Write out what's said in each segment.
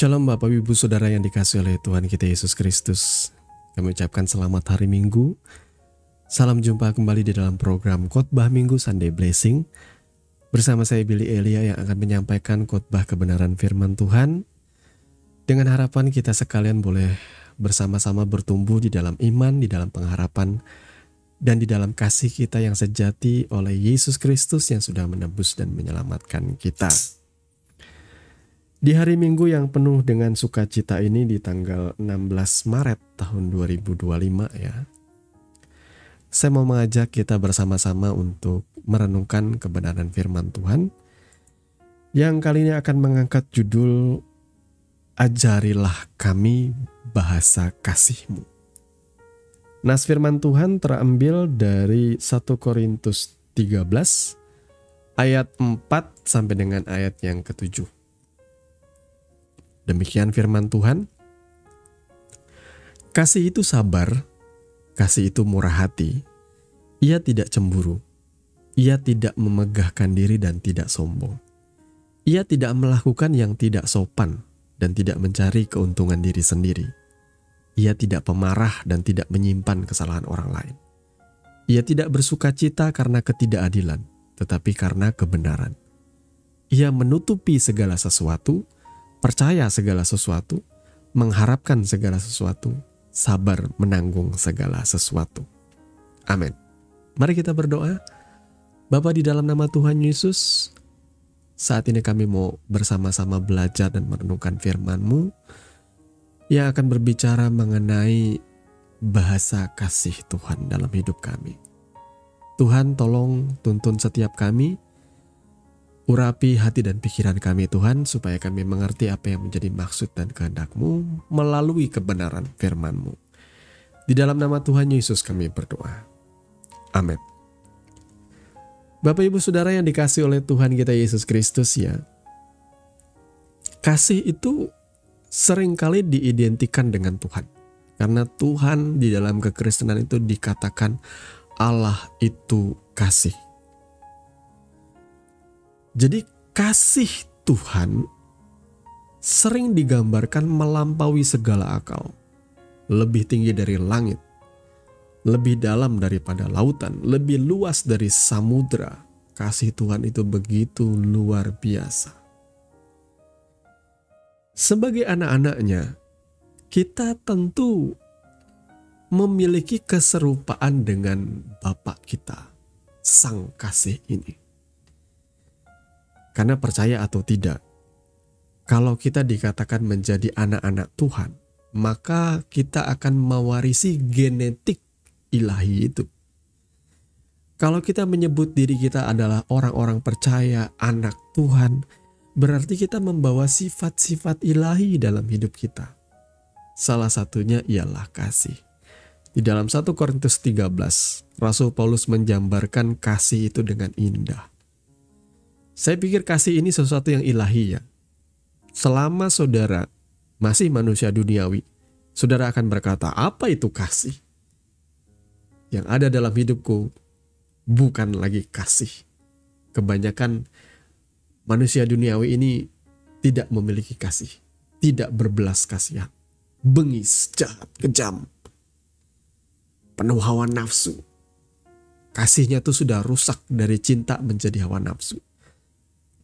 Shalom Bapak Ibu Saudara yang dikasihi oleh Tuhan kita Yesus Kristus. Kami ucapkan selamat hari Minggu. Salam jumpa kembali di dalam program Khotbah Minggu Sunday Blessing. Bersama saya Billy Elia yang akan menyampaikan khotbah kebenaran firman Tuhan. Dengan harapan kita sekalian boleh bersama-sama bertumbuh di dalam iman, di dalam pengharapan, dan di dalam kasih kita yang sejati oleh Yesus Kristus yang sudah menebus dan menyelamatkan kita. Di hari Minggu yang penuh dengan sukacita ini di tanggal 16 Maret tahun 2025 ya. Saya mau mengajak kita bersama-sama untuk merenungkan kebenaran firman Tuhan yang kali ini akan mengangkat judul Ajarilah kami bahasa kasih-Mu. Nas firman Tuhan terambil dari 1 Korintus 13 ayat 4 sampai dengan ayat yang ke-7. Demikian firman Tuhan. Kasih itu sabar, kasih itu murah hati. Ia tidak cemburu, ia tidak memegahkan diri dan tidak sombong. Ia tidak melakukan yang tidak sopan dan tidak mencari keuntungan diri sendiri. Ia tidak pemarah dan tidak menyimpan kesalahan orang lain. Ia tidak bersukacita karena ketidakadilan, tetapi karena kebenaran. Ia menutupi segala sesuatu, percaya segala sesuatu, mengharapkan segala sesuatu, sabar menanggung segala sesuatu. Amin. Mari kita berdoa. Bapa, di dalam nama Tuhan Yesus, saat ini kami mau bersama-sama belajar dan merenungkan firman-Mu yang akan berbicara mengenai bahasa kasih Tuhan dalam hidup kami. Tuhan, tolong tuntun setiap kami, urapi hati dan pikiran kami Tuhan, supaya kami mengerti apa yang menjadi maksud dan kehendak-Mu melalui kebenaran firman-Mu. Di dalam nama Tuhan Yesus kami berdoa. Amin. Bapak Ibu Saudara yang dikasihi oleh Tuhan kita Yesus Kristus ya. Kasih itu seringkali diidentikan dengan Tuhan. Karena Tuhan di dalam kekristenan itu dikatakan Allah itu kasih. Jadi kasih Tuhan sering digambarkan melampaui segala akal. Lebih tinggi dari langit, lebih dalam daripada lautan, lebih luas dari samudra. Kasih Tuhan itu begitu luar biasa. Sebagai anak-anaknya, kita tentu memiliki keserupaan dengan Bapa kita, Sang Kasih ini. Karena percaya atau tidak, kalau kita dikatakan menjadi anak-anak Tuhan, maka kita akan mewarisi genetik ilahi itu. Kalau kita menyebut diri kita adalah orang-orang percaya, anak Tuhan, berarti kita membawa sifat-sifat ilahi dalam hidup kita. Salah satunya ialah kasih. Di dalam 1 Korintus 13, Rasul Paulus mengambarkan kasih itu dengan indah. Saya pikir kasih ini sesuatu yang ilahi ya. Selama saudara masih manusia duniawi, saudara akan berkata, apa itu kasih? Yang ada dalam hidupku bukan lagi kasih. Kebanyakan manusia duniawi ini tidak memiliki kasih, tidak berbelas kasihan, bengis, jahat, kejam, penuh hawa nafsu. Kasihnya tuh sudah rusak dari cinta menjadi hawa nafsu.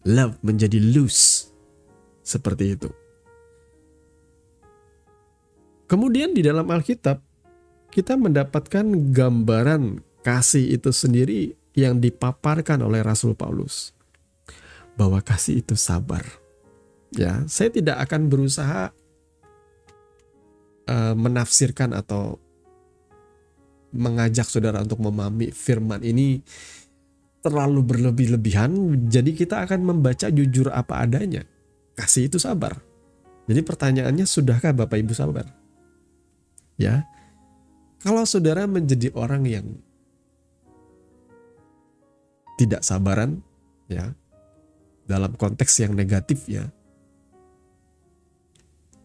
Love menjadi loose. Seperti itu. Kemudian di dalam Alkitab, kita mendapatkan gambaran kasih itu sendiri yang dipaparkan oleh Rasul Paulus. Bahwa kasih itu sabar. Ya, saya tidak akan berusaha menafsirkan atau mengajak saudara untuk memahami firman ini terlalu berlebih-lebihan. Jadi kita akan membaca jujur apa adanya. Kasih itu sabar. Jadi pertanyaannya, sudahkah Bapak Ibu sabar? Ya. Kalau saudara menjadi orang yang tidak sabaran, ya, dalam konteks yang negatif ya,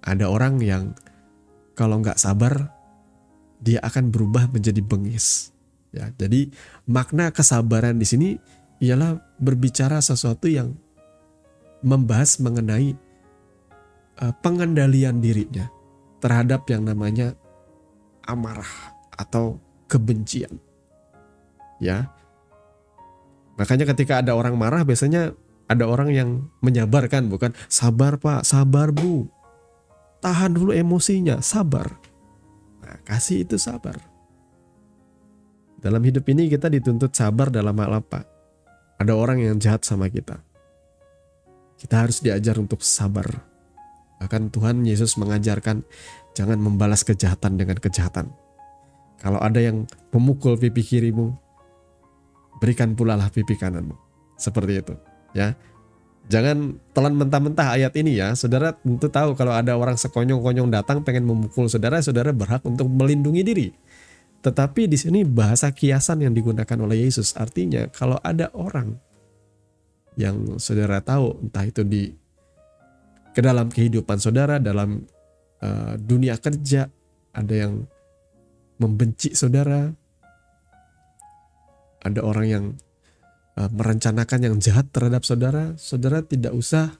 ada orang yang kalau nggak sabar, dia akan berubah menjadi bengis. Ya, jadi makna kesabaran di sini ialah berbicara sesuatu yang membahas mengenai pengendalian dirinya terhadap yang namanya amarah atau kebencian. Ya. Makanya ketika ada orang marah biasanya ada orang yang menyabarkan, bukan sabar Pak, sabar Bu. Tahan dulu emosinya, sabar. Nah, kasih itu sabar. Dalam hidup ini kita dituntut sabar dalam hal apa? Ada orang yang jahat sama kita. Kita harus diajar untuk sabar. Bahkan Tuhan Yesus mengajarkan jangan membalas kejahatan dengan kejahatan. Kalau ada yang memukul pipi kirimu, berikan pula lah pipi kananmu. Seperti itu, ya. Jangan telan mentah-mentah ayat ini ya. Saudara tentu tahu kalau ada orang sekonyong-konyong datang pengen memukul saudara, saudara berhak untuk melindungi diri. Tetapi di sini bahasa kiasan yang digunakan oleh Yesus artinya kalau ada orang yang saudara tahu entah itu ke dalam kehidupan saudara, dalam dunia kerja, ada yang membenci saudara, ada orang yang merencanakan yang jahat terhadap saudara, saudara tidak usah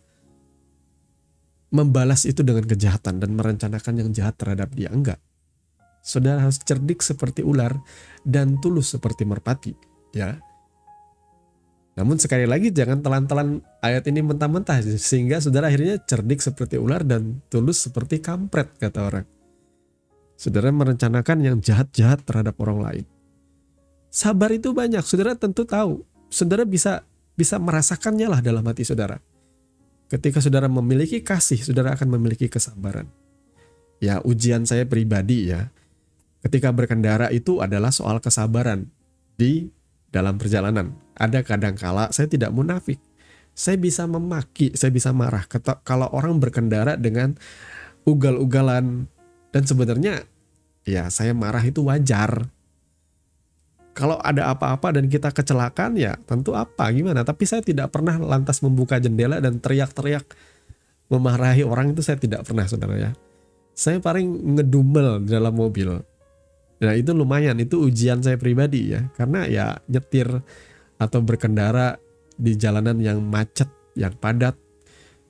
membalas itu dengan kejahatan dan merencanakan yang jahat terhadap dia. Enggak. Saudara harus cerdik seperti ular dan tulus seperti merpati, ya. Namun sekali lagi jangan telan-telan ayat ini mentah-mentah sehingga saudara akhirnya cerdik seperti ular dan tulus seperti kampret, kata orang. Saudara merencanakan yang jahat-jahat terhadap orang lain. Sabar itu banyak, saudara tentu tahu. Saudara bisa merasakannya lah dalam hati saudara. Ketika saudara memiliki kasih, saudara akan memiliki kesabaran. Ya, ujian saya pribadi ya. Ketika berkendara itu adalah soal kesabaran di dalam perjalanan. Ada kadangkala saya tidak munafik. Saya bisa memaki, saya bisa marah kalau orang berkendara dengan ugal-ugalan. Dan sebenarnya ya saya marah itu wajar. Kalau ada apa-apa dan kita kecelakaan ya tentu apa gimana. Tapi saya tidak pernah lantas membuka jendela dan teriak-teriak memarahi orang, itu saya tidak pernah, saudara ya. Saya paling ngedumel dalam mobil. Nah itu lumayan, itu ujian saya pribadi ya. Karena ya nyetir atau berkendara di jalanan yang macet, yang padat.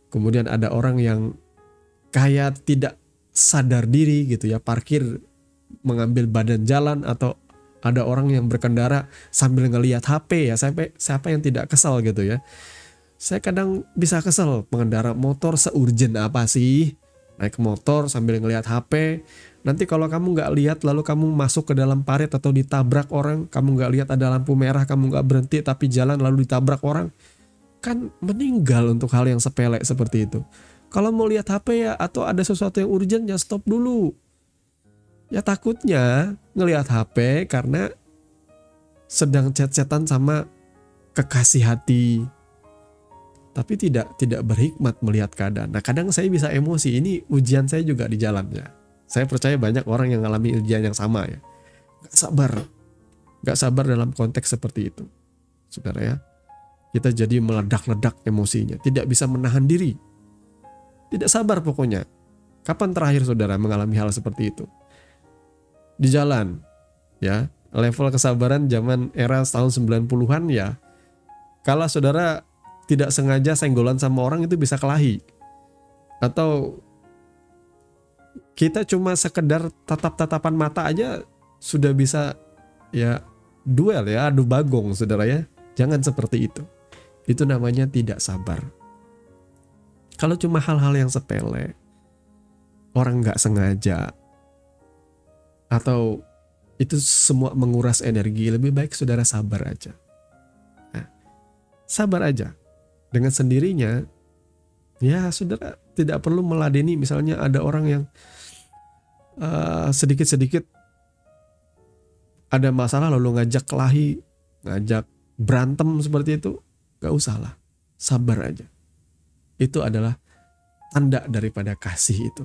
Kemudian ada orang yang kayak tidak sadar diri gitu ya, parkir mengambil badan jalan, atau ada orang yang berkendara sambil ngelihat HP ya. Siapa yang tidak kesal gitu ya. Saya kadang bisa kesel, pengendara motor seurgen apa sih? Naik motor sambil ngelihat HP. Nanti kalau kamu nggak lihat lalu kamu masuk ke dalam parit atau ditabrak orang, kamu nggak lihat ada lampu merah, kamu nggak berhenti tapi jalan lalu ditabrak orang, kan meninggal untuk hal yang sepele seperti itu. Kalau mau lihat HP ya atau ada sesuatu yang urgent ya stop dulu. Ya takutnya ngelihat HP karena sedang chat-chatan sama kekasih hati. Tapi tidak berhikmat melihat keadaan. Nah kadang saya bisa emosi, ini ujian saya juga di jalannya. Saya percaya banyak orang yang mengalami ujian yang sama ya. Gak sabar dalam konteks seperti itu. Saudara ya. Kita jadi meledak-ledak emosinya. Tidak bisa menahan diri. Tidak sabar pokoknya. Kapan terakhir saudara mengalami hal seperti itu? Di jalan. Ya. Level kesabaran zaman era tahun 90-an ya. Kalau saudara tidak sengaja senggolan sama orang itu bisa kelahi. Atau kita cuma sekedar tatap-tatapan mata aja sudah bisa ya duel ya, adu bagong saudara ya. Jangan seperti itu. Itu namanya tidak sabar. Kalau cuma hal-hal yang sepele, orang gak sengaja, atau itu semua menguras energi, lebih baik saudara sabar aja. Nah, sabar aja. Dengan sendirinya, ya saudara tidak perlu meladeni. Misalnya ada orang yang sedikit-sedikit ada masalah lalu ngajak kelahi, ngajak berantem seperti itu, gak usah lah, sabar aja. Itu adalah tanda daripada kasih itu.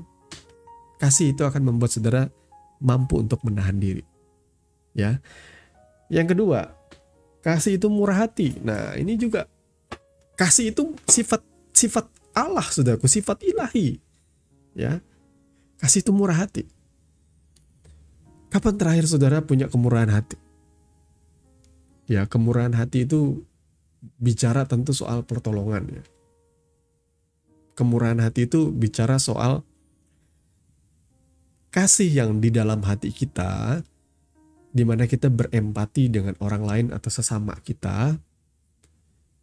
Kasih itu akan membuat saudara mampu untuk menahan diri. Ya. Yang kedua, kasih itu murah hati. Nah ini juga, kasih itu sifat Allah, saudaraku, sifat ilahi. Ya. Kasih itu murah hati. Kapan terakhir saudara punya kemurahan hati? Ya, kemurahan hati itu bicara tentu soal pertolongan ya. Kemurahan hati itu bicara soal kasih yang di dalam hati kita, di mana kita berempati dengan orang lain atau sesama kita.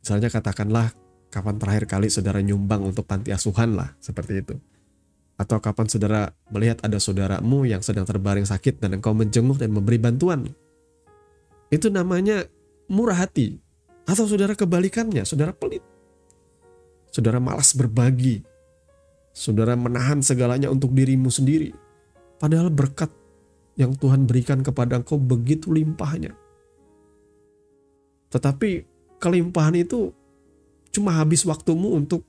Misalnya katakanlah, kapan terakhir kali saudara nyumbang untuk panti asuhan lah, seperti itu. Atau kapan saudara melihat ada saudaramu yang sedang terbaring sakit dan engkau menjenguk dan memberi bantuan. Itu namanya murah hati. Atau saudara kebalikannya, saudara pelit. Saudara malas berbagi. Saudara menahan segalanya untuk dirimu sendiri. Padahal berkat yang Tuhan berikan kepada engkau begitu limpahnya. Tetapi kelimpahan itu cuma habis waktumu untuk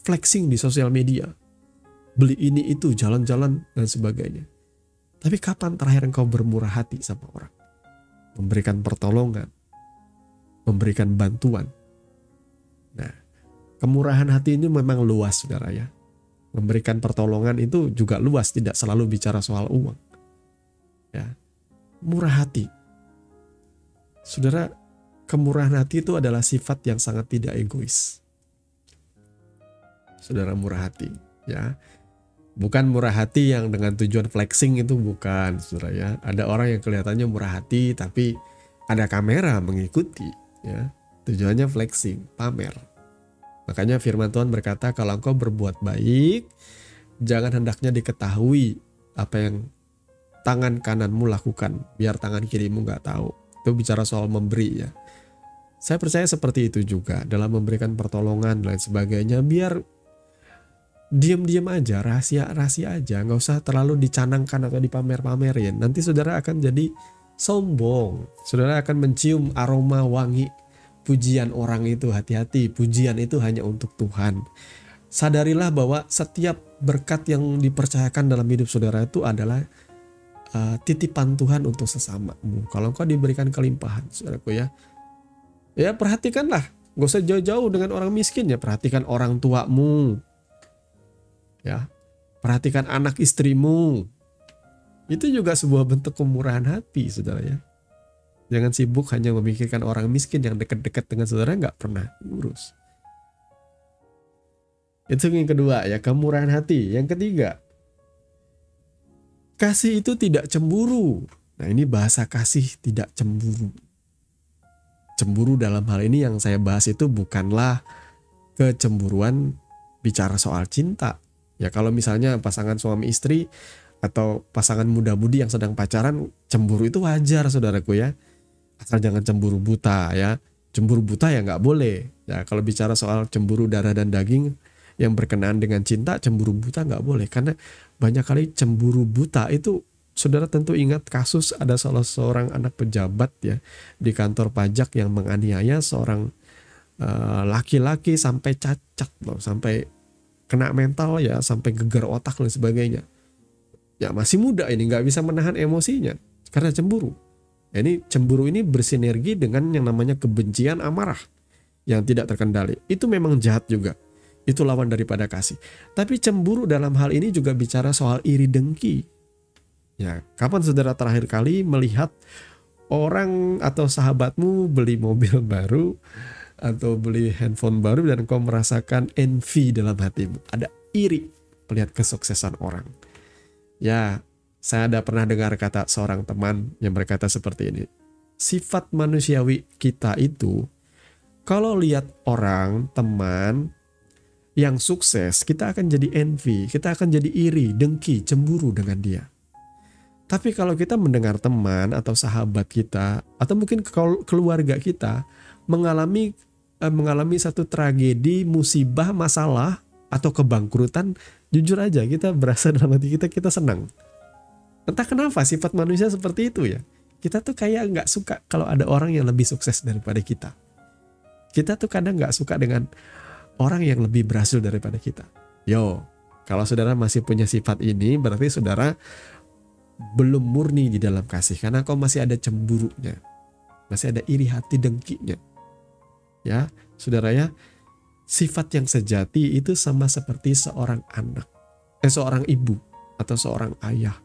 flexing di sosial media. Beli ini itu, jalan-jalan dan sebagainya. Tapi kapan terakhir engkau bermurah hati sama orang? Memberikan pertolongan. Memberikan bantuan. Nah, kemurahan hati ini memang luas, saudara ya. Memberikan pertolongan itu juga luas, tidak selalu bicara soal uang. Ya, murah hati. Saudara, kemurahan hati itu adalah sifat yang sangat tidak egois. Saudara murah hati, ya. Bukan murah hati yang dengan tujuan flexing, itu bukan, saudara ya. Ada orang yang kelihatannya murah hati tapi ada kamera mengikuti, ya. Tujuannya flexing, pamer. Makanya firman Tuhan berkata, kalau engkau berbuat baik, jangan hendaknya diketahui apa yang tangan kananmu lakukan, biar tangan kirimu gak tahu. Itu bicara soal memberi, ya. Saya percaya seperti itu juga dalam memberikan pertolongan dan lain sebagainya, biar diam-diam aja, rahasia-rahasia aja, gak usah terlalu dicanangkan atau dipamer-pamerin. Nanti saudara akan jadi sombong, saudara akan mencium aroma wangi pujian orang itu. Hati-hati, pujian itu hanya untuk Tuhan. Sadarilah bahwa setiap berkat yang dipercayakan dalam hidup saudara itu adalah titipan Tuhan untuk sesamamu. Kalau engkau diberikan kelimpahan, saudaraku ya, ya perhatikanlah. Gak usah jauh-jauh dengan orang miskin, ya. Perhatikan orang tuamu, ya. Perhatikan anak istrimu. Itu juga sebuah bentuk kemurahan hati, saudara ya. Jangan sibuk hanya memikirkan orang miskin yang dekat-dekat dengan saudara, nggak pernah urus. Itu yang kedua, ya, kemurahan hati. Yang ketiga, kasih itu tidak cemburu. Nah, ini bahasa kasih tidak cemburu. Cemburu dalam hal ini yang saya bahas itu bukanlah kecemburuan bicara soal cinta. Ya, kalau misalnya pasangan suami istri atau pasangan muda-mudi yang sedang pacaran, cemburu itu wajar, saudaraku ya. Asal jangan cemburu buta, ya. Cemburu buta ya nggak boleh. Ya, kalau bicara soal cemburu darah dan daging yang berkenaan dengan cinta, cemburu buta nggak boleh. Karena banyak kali cemburu buta itu, saudara tentu ingat kasus ada salah seorang anak pejabat, ya, di kantor pajak yang menganiaya seorang laki-laki sampai cacat loh, sampai kena mental, ya, sampai gegar otak dan sebagainya. Ya, masih muda ini, nggak bisa menahan emosinya karena cemburu. Ini cemburu ini bersinergi dengan yang namanya kebencian, amarah yang tidak terkendali. Itu memang jahat juga. Itu lawan daripada kasih. Tapi cemburu dalam hal ini juga bicara soal iri dengki. Ya, kapan saudara terakhir kali melihat orang atau sahabatmu beli mobil baru atau beli handphone baru dan kau merasakan envy dalam hatimu? Ada iri melihat kesuksesan orang. Ya, saya ada pernah dengar kata seorang teman yang berkata seperti ini. Sifat manusiawi kita itu, kalau lihat orang, teman yang sukses, kita akan jadi envy, kita akan jadi iri, dengki, cemburu dengan dia. Tapi kalau kita mendengar teman atau sahabat kita, atau mungkin keluarga kita mengalami satu tragedi, musibah, masalah, atau kebangkrutan, jujur aja kita berasa dalam hati kita senang. Entah kenapa sifat manusia seperti itu, ya. Kita tuh kayak gak suka kalau ada orang yang lebih sukses daripada kita. Kita tuh kadang gak suka dengan orang yang lebih berhasil daripada kita. Kalau saudara masih punya sifat ini, berarti saudara belum murni di dalam kasih. Karena kau masih ada cemburunya. Masih ada iri hati, dengkinya. Ya, saudara ya. Sifat yang sejati itu sama seperti seorang anak. Seorang ibu atau seorang ayah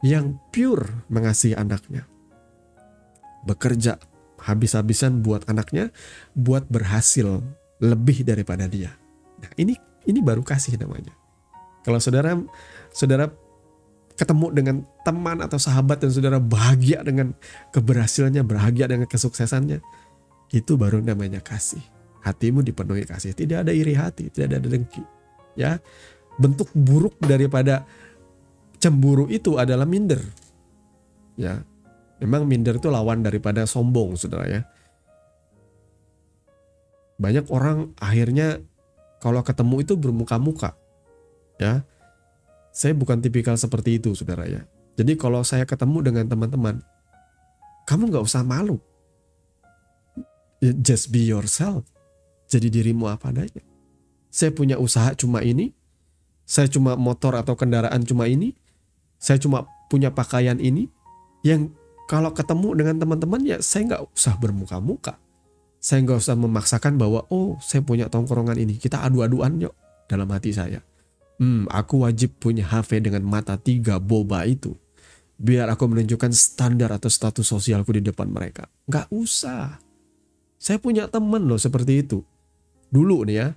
yang pure mengasihi anaknya. Bekerja habis-habisan buat anaknya, buat berhasil lebih daripada dia. Nah, ini baru kasih namanya. Kalau saudara ketemu dengan teman atau sahabat dan saudara bahagia dengan keberhasilannya, bahagia dengan kesuksesannya, itu baru namanya kasih. Hatimu dipenuhi kasih, tidak ada iri hati, tidak ada dengki. Ya, bentuk buruk daripada cemburu itu adalah minder. Ya, memang minder itu lawan daripada sombong, saudara ya. Banyak orang akhirnya kalau ketemu itu bermuka-muka. Ya, saya bukan tipikal seperti itu, saudara ya. Jadi kalau saya ketemu dengan teman-teman, kamu gak usah malu. Just be yourself. Jadi dirimu apa adanya. Saya punya usaha cuma ini. Saya cuma motor atau kendaraan cuma ini. Saya cuma punya pakaian ini. Yang kalau ketemu dengan teman-teman ya saya gak usah bermuka-muka. Saya gak usah memaksakan bahwa saya punya tongkrongan ini. Kita adu-aduan yuk dalam hati saya. Aku wajib punya HP dengan mata 3 boba itu. Biar aku menunjukkan standar atau status sosialku di depan mereka. Gak usah. Saya punya teman loh seperti itu. Dulu nih ya.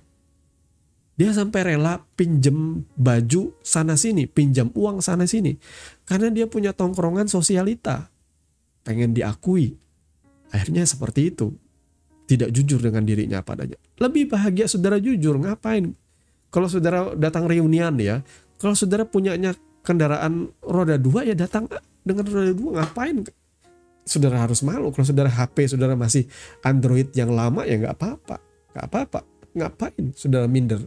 Dia sampai rela pinjem baju sana sini. Pinjam uang sana sini. Karena dia punya tongkrongan sosialita. Pengen diakui. Akhirnya seperti itu. Tidak jujur dengan dirinya padanya. Lebih bahagia saudara jujur. Ngapain? Kalau saudara datang reunian ya, kalau saudara punyanya kendaraan roda 2 ya datang dengan roda 2, ngapain? Saudara harus malu. Kalau saudara HP saudara masih Android yang lama ya nggak apa-apa. Ngapain saudara minder?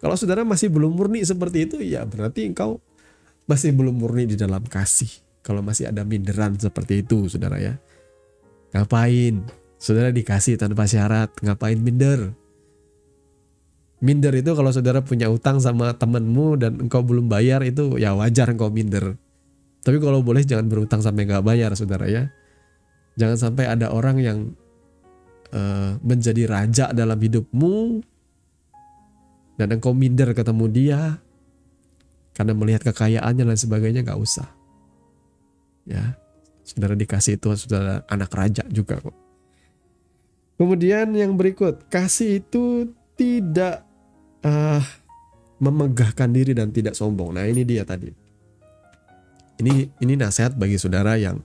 Kalau saudara masih belum murni seperti itu ya berarti engkau masih belum murni di dalam kasih. Kalau masih ada minderan seperti itu, saudara ya. Ngapain? Saudara dikasih tanpa syarat, ngapain minder? Minder itu kalau saudara punya utang sama temanmu dan engkau belum bayar itu ya wajar engkau minder. Tapi kalau boleh jangan berutang sampai gak bayar, saudara ya. Jangan sampai ada orang yang menjadi raja dalam hidupmu dan engkau minder ketemu dia karena melihat kekayaannya dan sebagainya, gak usah. Ya, saudara dikasih itu saudara anak raja juga kok. Kemudian yang berikut, kasih itu tidak memegahkan diri dan tidak sombong. Nah ini dia tadi. Ini nasihat bagi saudara yang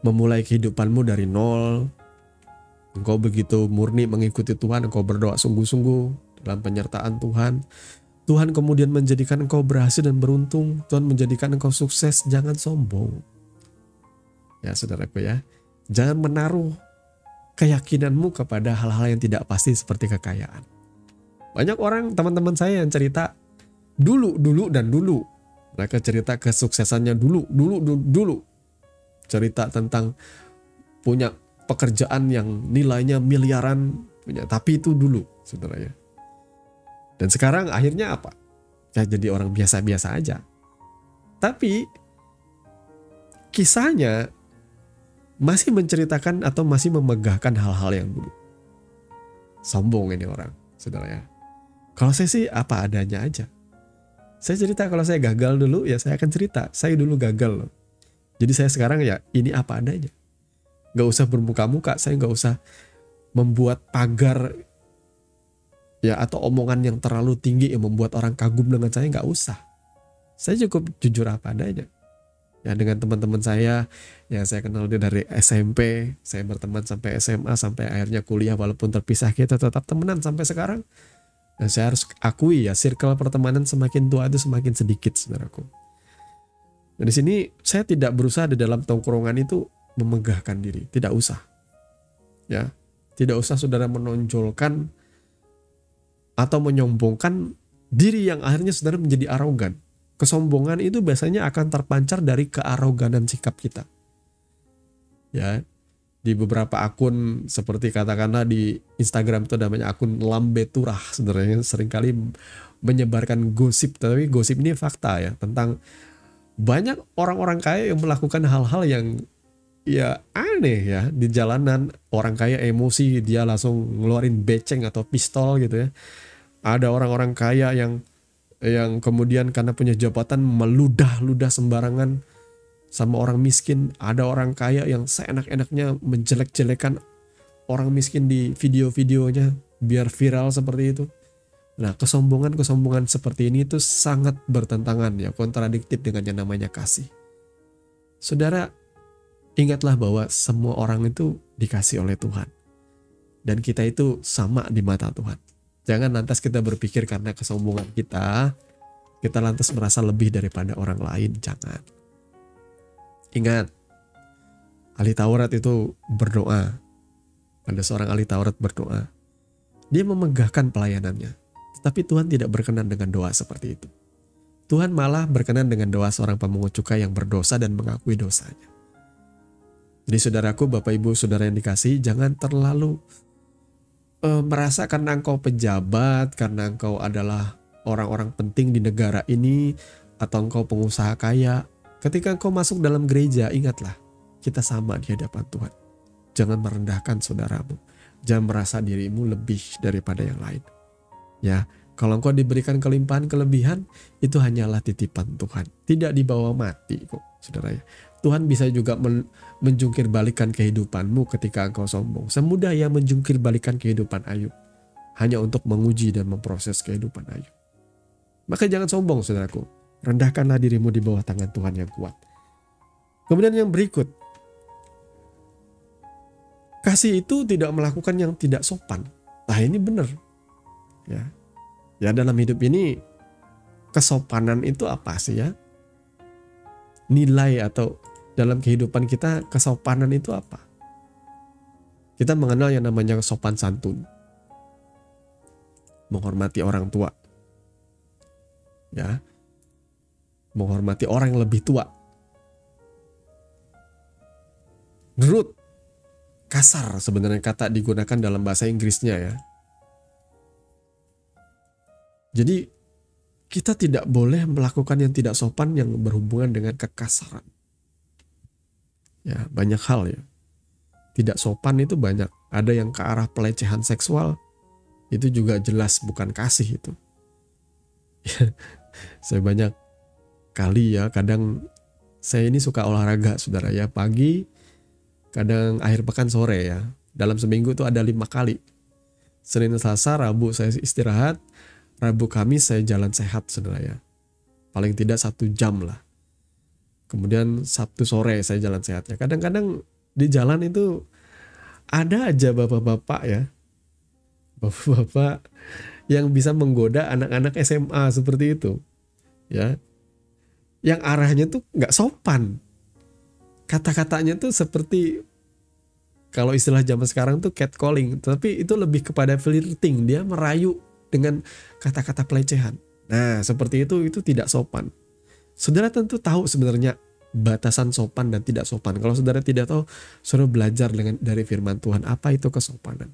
memulai kehidupanmu dari nol. Engkau begitu murni mengikuti Tuhan, engkau berdoa sungguh-sungguh dalam penyertaan Tuhan. Tuhan kemudian menjadikan engkau berhasil dan beruntung. Tuhan menjadikan engkau sukses, jangan sombong. Ya saudaraku ya, jangan menaruh keyakinanmu kepada hal-hal yang tidak pasti seperti kekayaan. Banyak orang, teman-teman saya yang cerita dulu. Mereka cerita kesuksesannya dulu. Cerita tentang punya pekerjaan yang nilainya miliaran, tapi itu dulu, saudara ya. Dan sekarang akhirnya apa? Ya jadi orang biasa-biasa aja. Tapi kisahnya masih menceritakan atau masih memegahkan hal-hal yang dulu. Sombong ini orang, saudara ya. Kalau saya sih apa adanya aja. Saya cerita kalau saya gagal dulu ya saya akan cerita. Saya dulu gagal loh. Jadi saya sekarang ya ini apa adanya. Gak usah bermuka-muka. Saya gak usah membuat pagar ya atau omongan yang terlalu tinggi yang membuat orang kagum dengan saya. Gak usah. Saya cukup jujur apa adanya. Ya dengan teman-teman saya yang saya kenal dia dari SMP. Saya berteman sampai SMA. Sampai akhirnya kuliah walaupun terpisah kita tetap temenan sampai sekarang. Dan saya harus akui ya, circle pertemanan semakin tua itu semakin sedikit, saudaraku. Dan di sini saya tidak berusaha di dalam tongkrongan itu memegahkan diri, tidak usah. Ya, tidak usah saudara menonjolkan atau menyombongkan diri yang akhirnya saudara menjadi arogan. Kesombongan itu biasanya akan terpancar dari kearoganan sikap kita. Ya. Di beberapa akun seperti katakanlah di Instagram itu namanya akun lambe turah, sebenarnya seringkali menyebarkan gosip, tapi gosip ini fakta ya tentang banyak orang-orang kaya yang melakukan hal-hal yang ya aneh ya di jalanan. Orang kaya emosi dia langsung ngeluarin beceng atau pistol gitu ya. Ada orang-orang kaya yang kemudian karena punya jabatan meludah-ludah sembarangan sama orang miskin. Ada orang kaya yang seenak-enaknya menjelek-jelekan orang miskin di video-videonya biar viral seperti itu. Nah, kesombongan-kesombongan seperti ini itu sangat bertentangan ya, kontradiktif dengan yang namanya kasih. Saudara, ingatlah bahwa semua orang itu dikasih oleh Tuhan. Dan kita itu sama di mata Tuhan. Jangan lantas kita berpikir karena kesombongan kita lantas merasa lebih daripada orang lain. Jangan. Ingat, ahli Taurat itu berdoa. Ada seorang ahli Taurat berdoa. Dia memegahkan pelayanannya. Tetapi Tuhan tidak berkenan dengan doa seperti itu. Tuhan malah berkenan dengan doa seorang pemungut cukai yang berdosa dan mengakui dosanya. Jadi saudaraku, Bapak Ibu, saudara yang dikasihi, jangan terlalu merasa karena engkau pejabat, karena engkau adalah orang-orang penting di negara ini, atau engkau pengusaha kaya. Ketika engkau masuk dalam gereja, ingatlah, kita sama di hadapan Tuhan. Jangan merendahkan saudaramu. Jangan merasa dirimu lebih daripada yang lain. Ya, kalau engkau diberikan kelimpahan kelebihan, itu hanyalah titipan Tuhan. Tidak dibawa mati kok, saudara ya. Tuhan bisa juga menjungkir balikan kehidupanmu ketika engkau sombong. Semudah ia menjungkir balikan kehidupan Ayub. Hanya untuk menguji dan memproses kehidupan Ayub. Maka jangan sombong, saudaraku. Rendahkanlah dirimu di bawah tangan Tuhan yang kuat. Kemudian yang berikut. Kasih itu tidak melakukan yang tidak sopan. Nah, ini benar. Ya, dalam hidup ini kesopanan itu apa sih ya? Nilai atau dalam kehidupan kita kesopanan itu apa? Kita mengenal yang namanya sopan santun. Menghormati orang tua. Ya. Menghormati orang yang lebih tua. Rude. Kasar sebenarnya kata digunakan dalam bahasa Inggrisnya ya. Jadi kita tidak boleh melakukan yang tidak sopan yang berhubungan dengan kekasaran. Ya, banyak hal ya. Tidak sopan itu banyak. Ada yang ke arah pelecehan seksual. Itu juga jelas bukan kasih itu. Saya banyak kali ya, kadang saya ini suka olahraga saudara ya. Pagi, kadang akhir pekan sore ya. Dalam seminggu itu ada 5 kali. Senin, Selasa, Rabu saya istirahat. Rabu, Kamis saya jalan sehat saudara ya. Paling tidak 1 jam lah. Kemudian Sabtu sore saya jalan sehat ya. Kadang-kadang di jalan itu ada aja bapak-bapak ya. Bapak-bapak yang bisa menggoda anak-anak SMA seperti itu. Ya. Yang arahnya tuh gak sopan. Kata-katanya tuh seperti, kalau istilah zaman sekarang tuh catcalling. Tapi itu lebih kepada flirting. Dia merayu dengan kata-kata pelecehan. Nah, seperti itu tidak sopan. Saudara tentu tahu sebenarnya batasan sopan dan tidak sopan. Kalau saudara tidak tahu, saudara belajar dari firman Tuhan apa itu kesopanan.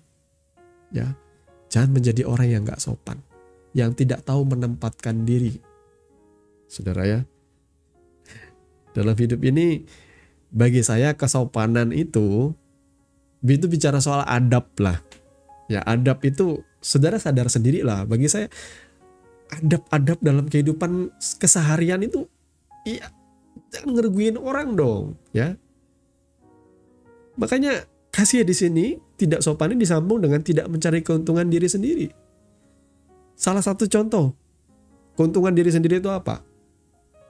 Ya, jangan menjadi orang yang gak sopan, yang tidak tahu menempatkan diri. Saudara ya, dalam hidup ini bagi saya kesopanan itu bicara soal adab lah. Ya, adab itu saudara sadar sendiri lah. Bagi saya adab-adab dalam kehidupan keseharian itu ya jangan ngerugiin orang dong, ya. Makanya kasih di sini tidak sopan ini disambung dengan tidak mencari keuntungan diri sendiri. Salah satu contoh keuntungan diri sendiri itu apa?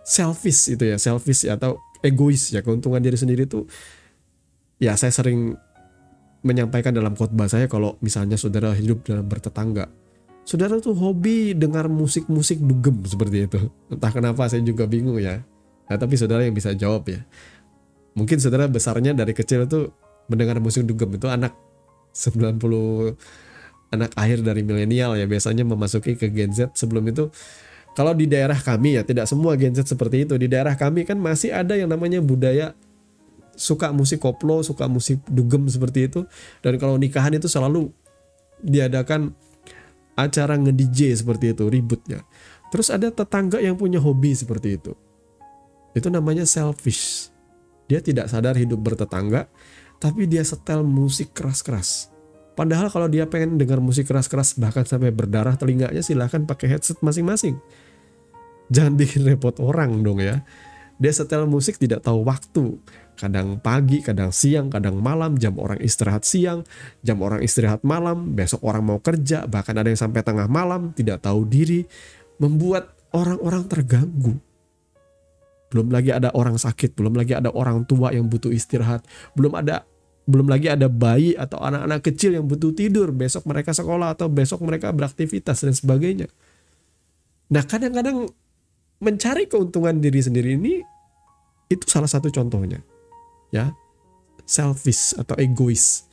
Selfish itu ya, selfish ya, atau egois ya. Keuntungan diri sendiri itu ya, saya sering menyampaikan dalam khotbah saya, kalau misalnya saudara hidup dalam bertetangga, saudara tuh hobi dengar musik-musik dugem seperti itu. Entah kenapa saya juga bingung ya. Nah, tapi saudara yang bisa jawab ya. Mungkin saudara besarnya dari kecil tuh mendengar musik dugem, itu anak 90, anak akhir dari milenial ya, biasanya memasuki ke Gen Z. Sebelum itu, kalau di daerah kami ya, tidak semua Gen Z seperti itu. Di daerah kami kan masih ada yang namanya budaya suka musik koplo, suka musik dugem seperti itu. Dan kalau nikahan itu selalu diadakan acara nge-DJ seperti itu, ributnya. Terus ada tetangga yang punya hobi seperti itu. Itu namanya selfish. Dia tidak sadar hidup bertetangga, tapi dia setel musik keras-keras. Padahal kalau dia pengen dengar musik keras-keras bahkan sampai berdarah telinganya, silahkan pakai headset masing-masing. Jangan bikin repot orang dong ya. Dia setel musik tidak tahu waktu. Kadang pagi, kadang siang, kadang malam, jam orang istirahat siang, jam orang istirahat malam, besok orang mau kerja, bahkan ada yang sampai tengah malam, tidak tahu diri, membuat orang-orang terganggu. Belum lagi ada orang sakit, belum lagi ada orang tua yang butuh istirahat, belum lagi ada bayi atau anak-anak kecil yang butuh tidur, besok mereka sekolah atau besok mereka beraktivitas dan sebagainya. Nah, kadang-kadang mencari keuntungan diri sendiri ini, itu salah satu contohnya. Ya, selfish atau egois.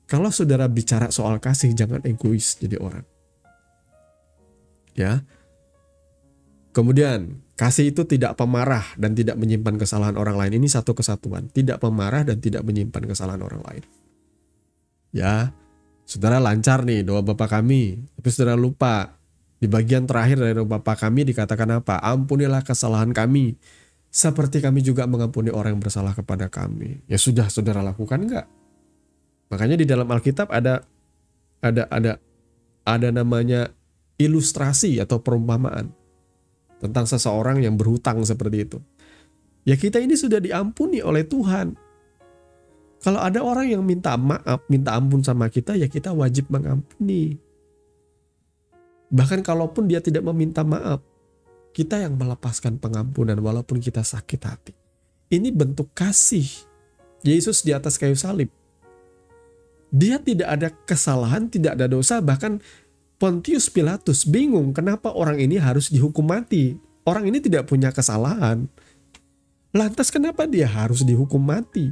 Kalau saudara bicara soal kasih, jangan egois jadi orang. Ya. Kemudian, kasih itu tidak pemarah dan tidak menyimpan kesalahan orang lain. Ini satu kesatuan. Tidak pemarah dan tidak menyimpan kesalahan orang lain. Ya, saudara lancar nih doa Bapa kami. Tapi saudara lupa. Di bagian terakhir dari doa Bapa kami dikatakan apa? Ampunilah kesalahan kami, seperti kami juga mengampuni orang yang bersalah kepada kami. Ya sudah saudara lakukan enggak? Makanya di dalam Alkitab ada namanya ilustrasi atau perumpamaan tentang seseorang yang berhutang seperti itu. Ya kita ini sudah diampuni oleh Tuhan. Kalau ada orang yang minta maaf, minta ampun sama kita, ya kita wajib mengampuni. Bahkan kalaupun dia tidak meminta maaf, kita yang melepaskan pengampunan walaupun kita sakit hati. Ini bentuk kasih Yesus di atas kayu salib. Dia tidak ada kesalahan, tidak ada dosa. Bahkan Pontius Pilatus bingung kenapa orang ini harus dihukum mati. Orang ini tidak punya kesalahan. Lantas kenapa dia harus dihukum mati?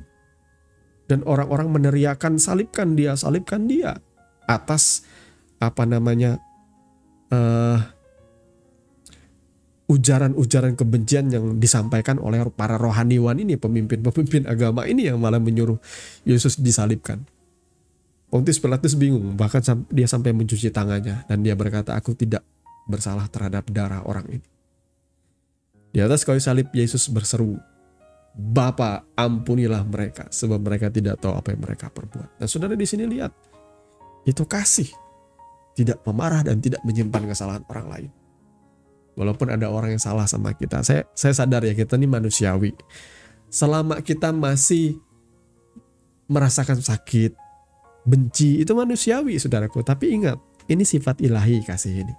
Dan orang-orang meneriakan salibkan dia atas ujaran-ujaran kebencian yang disampaikan oleh para rohaniwan ini, pemimpin-pemimpin agama ini yang malah menyuruh Yesus disalibkan. Pontius Pilatus bingung, bahkan dia sampai mencuci tangannya dan dia berkata, aku tidak bersalah terhadap darah orang ini. Di atas kayu salib Yesus berseru, Bapa, ampunilah mereka sebab mereka tidak tahu apa yang mereka perbuat. Nah, saudara di sini lihat, itu kasih, tidak pemarah dan tidak menyimpan kesalahan orang lain. Walaupun ada orang yang salah sama kita, saya sadar ya, kita ini manusiawi. Selama kita masih merasakan sakit, benci, itu manusiawi saudaraku. Tapi ingat, ini sifat ilahi kasih ini.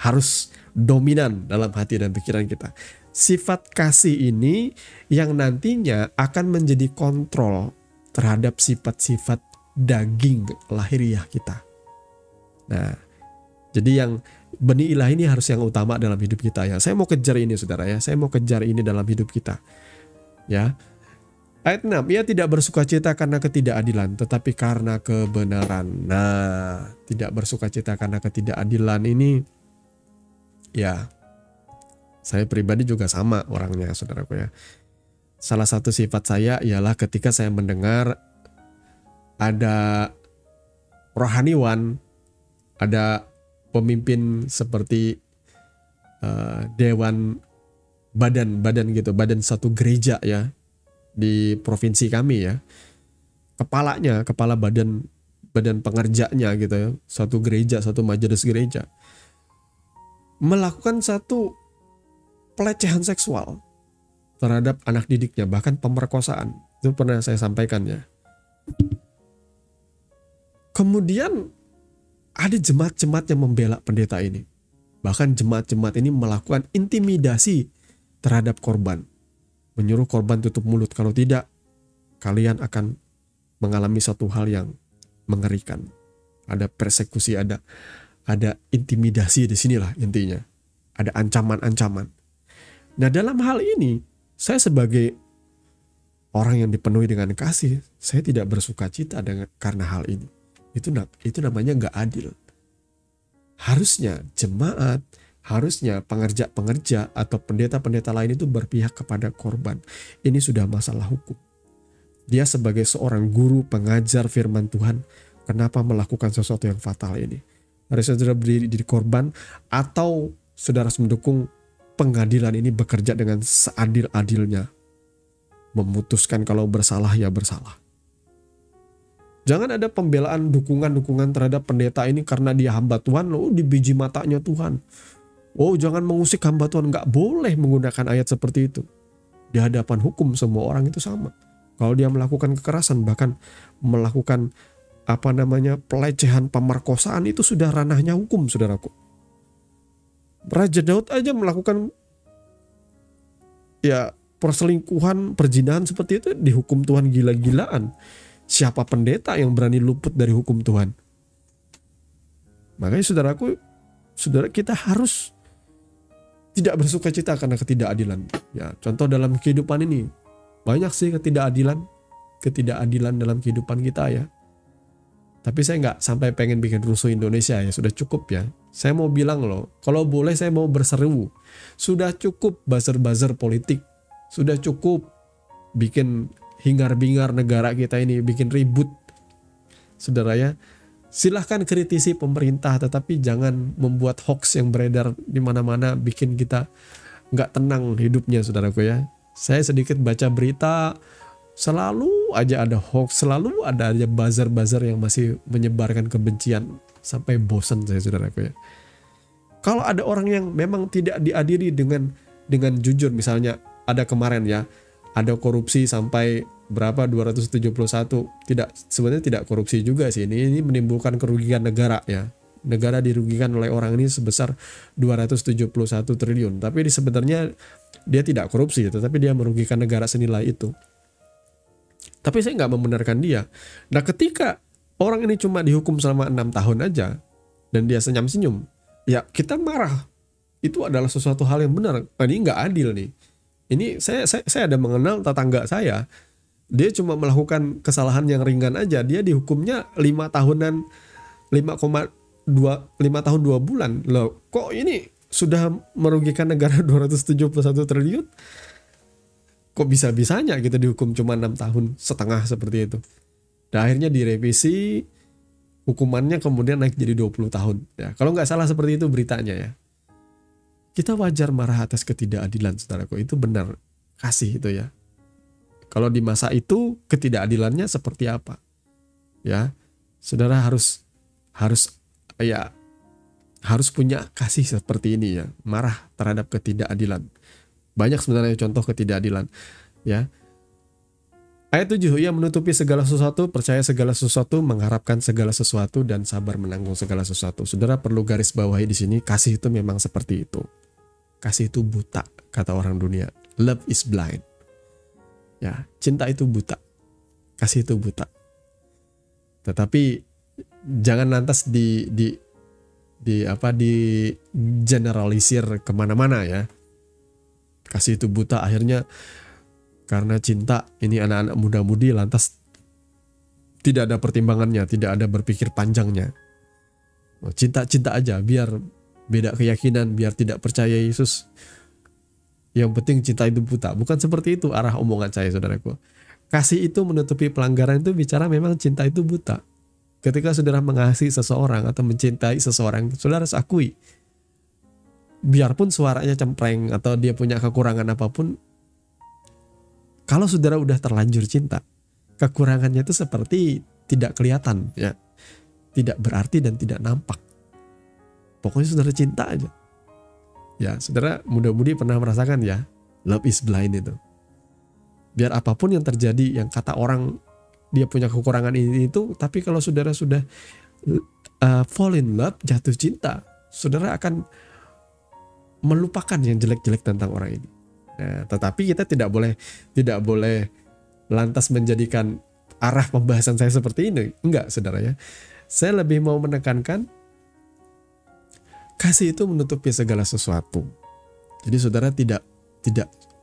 Harus dominan dalam hati dan pikiran kita. Sifat kasih ini yang nantinya akan menjadi kontrol terhadap sifat-sifat daging lahiriah kita. Nah, jadi yang benih ilahi ini harus yang utama dalam hidup kita ya. Saya mau kejar ini saudara ya. Saya mau kejar ini dalam hidup kita. Ya. Ayat 6, ia tidak bersukacita karena ketidakadilan, tetapi karena kebenaran. Nah, tidak bersukacita karena ketidakadilan ini, ya, saya pribadi juga sama orangnya, saudaraku ya. Salah satu sifat saya ialah ketika saya mendengar ada rohaniwan, ada pemimpin seperti dewan badan gitu, badan satu gereja ya. Di provinsi kami ya, kepala badan pengerjanya gitu ya, satu gereja, satu majelis gereja melakukan satu pelecehan seksual terhadap anak didiknya, bahkan pemerkosaan. Itu pernah saya sampaikan ya. Kemudian ada jemaat-jemaat yang membela pendeta ini, bahkan jemaat-jemaat ini melakukan intimidasi terhadap korban, menyuruh korban tutup mulut, kalau tidak kalian akan mengalami satu hal yang mengerikan. Ada persekusi, ada intimidasi di sinilah intinya. Ada ancaman-ancaman. Nah, dalam hal ini saya sebagai orang yang dipenuhi dengan kasih, saya tidak bersukacita karena hal ini. Itu namanya nggak adil. Harusnya jemaat, harusnya pengerja-pengerja atau pendeta-pendeta lain itu berpihak kepada korban. Ini sudah masalah hukum. Dia sebagai seorang guru pengajar firman Tuhan, kenapa melakukan sesuatu yang fatal ini? Harusnya saudara berdiri di korban, atau saudara harus mendukung pengadilan ini bekerja dengan seadil-adilnya. Memutuskan kalau bersalah ya bersalah. Jangan ada pembelaan, dukungan terhadap pendeta ini karena dia hamba Tuhan, loh di biji matanya Tuhan. Oh, jangan mengusik hamba Tuhan. Nggak boleh menggunakan ayat seperti itu. Di hadapan hukum semua orang itu sama. Kalau dia melakukan kekerasan, bahkan melakukan pelecehan, pemerkosaan, itu sudah ranahnya hukum, saudaraku. Raja Daud aja melakukan perselingkuhan, perzinahan seperti itu, dihukum Tuhan gila-gilaan. Siapa pendeta yang berani luput dari hukum Tuhan? Makanya saudara kita harus tidak bersuka cita karena ketidakadilan. Ya, contoh dalam kehidupan ini banyak sih ketidakadilan dalam kehidupan kita ya. Tapi saya nggak sampai pengen bikin rusuh Indonesia ya, sudah cukup ya. Saya mau bilang loh, kalau boleh saya mau berseru, sudah cukup buzzer-buzzer politik, sudah cukup bikin hingar-bingar negara kita ini, bikin ribut. Saudara ya, silahkan kritisi pemerintah, tetapi jangan membuat hoax yang beredar di mana-mana, bikin kita nggak tenang hidupnya, saudaraku ya. Saya sedikit baca berita, selalu aja ada hoax, selalu ada aja buzzer-buzzer yang masih menyebarkan kebencian, sampai bosan saya, saudaraku ya. Kalau ada orang yang memang tidak diadili dengan jujur, misalnya ada kemarin ya, ada korupsi sampai berapa 271, sebenarnya tidak korupsi juga sih, ini menimbulkan kerugian negara ya. Negara dirugikan oleh orang ini sebesar 271 triliun, tapi sebenarnya dia tidak korupsi, tetapi dia merugikan negara senilai itu. Tapi saya nggak membenarkan dia. Nah, ketika orang ini cuma dihukum selama 6 tahun aja dan dia senyum-senyum, ya kita marah. Itu adalah sesuatu hal yang benar. Ini nggak adil nih. Ini saya ada mengenal tetangga saya. Dia cuma melakukan kesalahan yang ringan aja, dia dihukumnya 5 tahunan, 5 tahun 2 bulan. Loh, kok ini sudah merugikan negara 271 triliun? Kok bisa-bisanya gitu dihukum cuma 6 tahun setengah seperti itu. Dan akhirnya direvisi, hukumannya kemudian naik jadi 20 tahun. Ya, kalau nggak salah seperti itu beritanya ya. Kita wajar marah atas ketidakadilan, saudaraku. Itu benar, kasih itu ya. Kalau di masa itu ketidakadilannya seperti apa? Ya, saudara harus punya kasih seperti ini ya. Marah terhadap ketidakadilan. Banyak sebenarnya contoh ketidakadilan ya. Ayat 7, ia menutupi segala sesuatu, percaya segala sesuatu, mengharapkan segala sesuatu, dan sabar menanggung segala sesuatu. Saudara perlu garis bawahi di sini, kasih itu memang seperti itu. Kasih itu buta, kata orang dunia. Love is blind. Ya, cinta itu buta. Kasih itu buta. Tetapi jangan lantas di generalisir kemana-mana ya. Kasih itu buta, akhirnya karena cinta ini anak-anak muda-mudi lantas tidak ada pertimbangannya, tidak ada berpikir panjangnya. Cinta-cinta aja, biar beda keyakinan, biar tidak percaya Yesus. Yang penting cinta itu buta. Bukan seperti itu arah omongan saya, saudaraku. Kasih itu menutupi pelanggaran, itu bicara memang cinta itu buta. Ketika saudara mengasihi seseorang atau mencintai seseorang, saudara harus akui. Biarpun suaranya cempreng atau dia punya kekurangan apapun, kalau saudara udah terlanjur cinta, kekurangannya itu seperti tidak kelihatan ya. Tidak berarti dan tidak nampak. Pokoknya saudara cinta aja. Ya, saudara muda-mudi pernah merasakan ya, love is blind itu. Biar apapun yang terjadi, yang kata orang dia punya kekurangan ini itu, tapi kalau saudara sudah fall in love, jatuh cinta, saudara akan melupakan yang jelek-jelek tentang orang ini. Nah, tetapi kita tidak boleh lantas menjadikan arah pembahasan saya seperti ini. Enggak, saudara ya. Saya lebih mau menekankan kasih itu menutupi segala sesuatu. Jadi saudara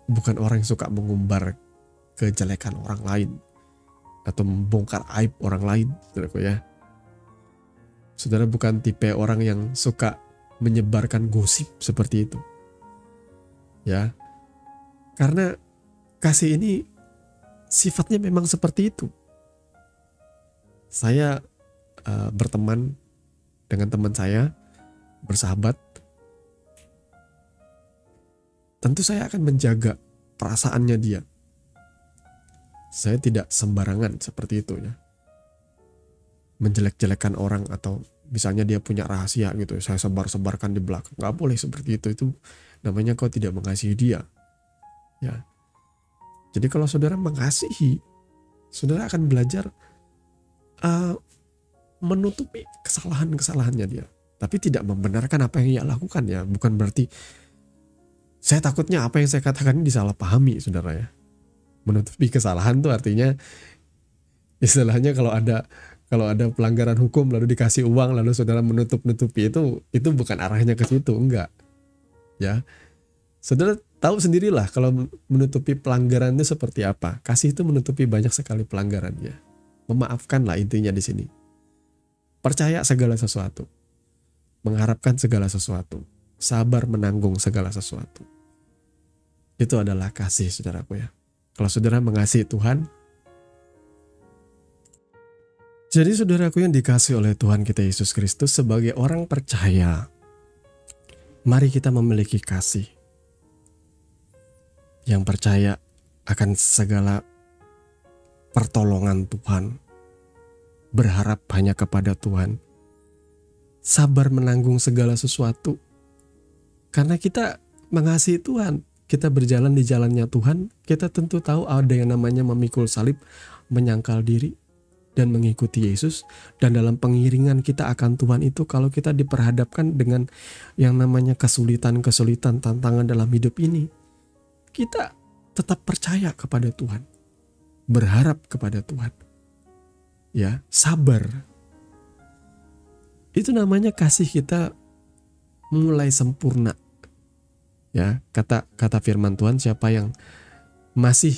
bukan orang yang suka mengumbar kejelekan orang lain atau membongkar aib orang lain, saudaraku ya. Saudara bukan tipe orang yang suka menyebarkan gosip seperti itu. Ya. Karena kasih ini sifatnya memang seperti itu. Saya berteman dengan teman saya, bersahabat. Tentu saya akan menjaga perasaannya dia. Saya tidak sembarangan seperti itu ya. Menjelek-jelekan orang atau misalnya dia punya rahasia gitu, saya sebar-sebarkan di belakang. Gak boleh seperti itu. Itu namanya kau tidak mengasihi dia. Ya. Jadi kalau saudara mengasihi, saudara akan belajar menutupi kesalahan-kesalahannya dia. Tapi tidak membenarkan apa yang ia lakukan ya. Bukan berarti saya takutnya apa yang saya katakan ini disalahpahami, saudara ya. Menutupi kesalahan tuh artinya istilahnya kalau ada pelanggaran hukum lalu dikasih uang lalu saudara menutup-nutupi, itu bukan arahnya ke situ, enggak. Ya. Saudara tahu sendirilah kalau menutupi pelanggaran itu seperti apa. Kasih itu menutupi banyak sekali pelanggarannya. Memaafkanlah intinya di sini. Percaya segala sesuatu. Mengharapkan segala sesuatu. Sabar menanggung segala sesuatu. Itu adalah kasih, saudaraku ya. Kalau saudara mengasihi Tuhan, jadi saudaraku yang dikasih oleh Tuhan kita Yesus Kristus, sebagai orang percaya, mari kita memiliki kasih yang percaya akan segala pertolongan Tuhan, berharap hanya kepada Tuhan, sabar menanggung segala sesuatu. Karena kita mengasihi Tuhan, kita berjalan di jalannya Tuhan, kita tentu tahu ada yang namanya memikul salib, menyangkal diri, dan mengikuti Yesus. Dan dalam pengiringan kita akan Tuhan itu, kalau kita diperhadapkan dengan yang namanya kesulitan-kesulitan, tantangan dalam hidup ini, kita tetap percaya kepada Tuhan, berharap kepada Tuhan, ya, sabar. Itu namanya kasih kita mulai sempurna. Ya, kata firman Tuhan, siapa yang masih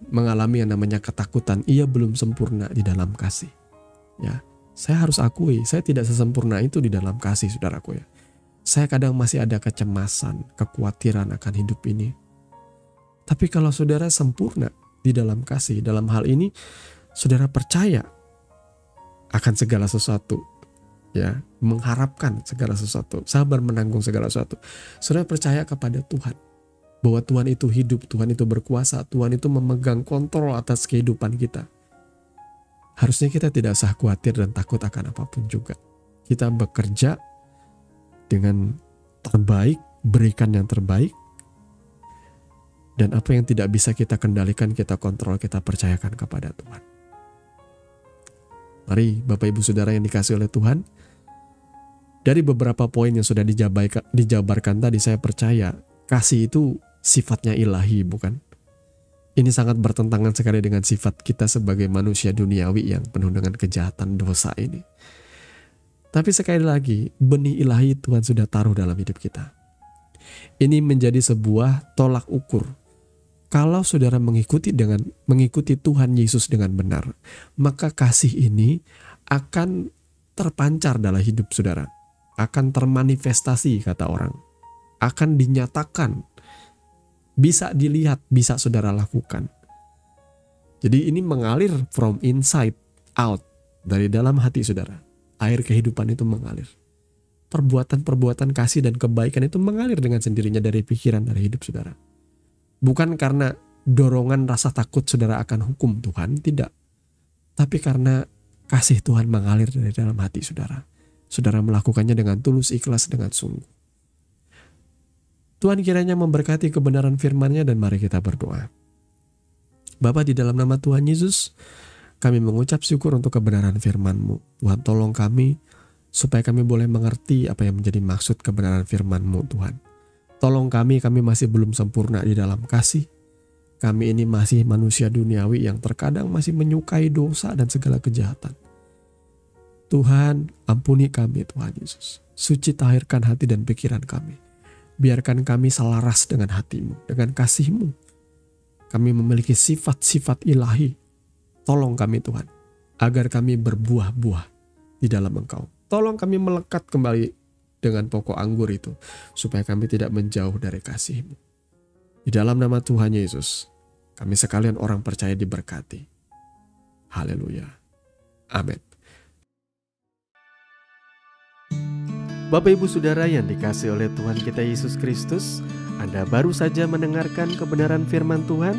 mengalami yang namanya ketakutan, ia belum sempurna di dalam kasih. Ya, saya harus akui, saya tidak sesempurna itu di dalam kasih, saudaraku ya. Saya kadang masih ada kecemasan, kekhawatiran akan hidup ini. Tapi kalau saudara sempurna di dalam kasih, dalam hal ini saudara percaya akan segala sesuatu, ya, mengharapkan segala sesuatu, sabar menanggung segala sesuatu. Saudara percaya kepada Tuhan, bahwa Tuhan itu hidup, Tuhan itu berkuasa, Tuhan itu memegang kontrol atas kehidupan kita. Harusnya kita tidak usah khawatir dan takut akan apapun juga. Kita bekerja dengan terbaik, berikan yang terbaik, dan apa yang tidak bisa kita kendalikan, kita kontrol, kita percayakan kepada Tuhan. Mari Bapak Ibu Saudara yang dikasih oleh Tuhan, dari beberapa poin yang sudah dijabarkan tadi, saya percaya kasih itu sifatnya ilahi, bukan? Ini sangat bertentangan sekali dengan sifat kita sebagai manusia duniawi yang penuh dengan kejahatan dosa ini. Tapi sekali lagi, benih ilahi Tuhan sudah taruh dalam hidup kita. Ini menjadi sebuah tolak ukur. Kalau saudara mengikuti Tuhan Yesus dengan benar, maka kasih ini akan terpancar dalam hidup saudara. Akan termanifestasi, kata orang. Akan dinyatakan. Bisa dilihat, bisa saudara lakukan. Jadi ini mengalir from inside out. Dari dalam hati saudara. Air kehidupan itu mengalir. Perbuatan-perbuatan kasih dan kebaikan itu mengalir dengan sendirinya dari pikiran, dari hidup saudara. Bukan karena dorongan rasa takut saudara akan hukum Tuhan, tidak. Tapi karena kasih Tuhan mengalir dari dalam hati saudara. Saudara melakukannya dengan tulus, ikhlas, dengan sungguh. Tuhan kiranya memberkati kebenaran firman-Nya, dan mari kita berdoa. Bapa, di dalam nama Tuhan Yesus, kami mengucap syukur untuk kebenaran firman-Mu. Tuhan, tolong kami supaya kami boleh mengerti apa yang menjadi maksud kebenaran firman-Mu, Tuhan. Tolong kami masih belum sempurna di dalam kasih. Kami ini masih manusia duniawi yang terkadang masih menyukai dosa dan segala kejahatan. Tuhan, ampuni kami Tuhan Yesus. Suci tahirkan hati dan pikiran kami. Biarkan kami selaras dengan hati-Mu, dengan kasih-Mu. Kami memiliki sifat-sifat ilahi. Tolong kami Tuhan, agar kami berbuah-buah di dalam Engkau. Tolong kami melekat kembali dengan pokok anggur itu, supaya kami tidak menjauh dari kasih-Mu. Di dalam nama Tuhan Yesus, kami sekalian orang percaya diberkati. Haleluya. Amin. Bapak Ibu Saudara yang dikasih oleh Tuhan kita Yesus Kristus, Anda baru saja mendengarkan kebenaran firman Tuhan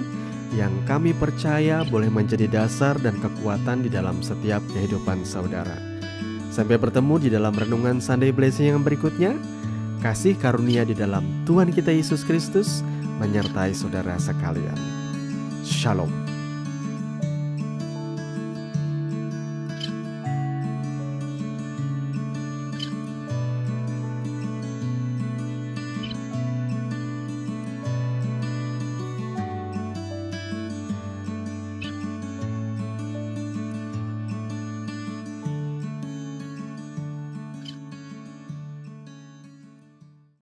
yang kami percaya boleh menjadi dasar dan kekuatan di dalam setiap kehidupan saudara. Sampai bertemu di dalam renungan Sunday Blessing yang berikutnya. Kasih karunia di dalam Tuhan kita Yesus Kristus menyertai saudara sekalian. Shalom.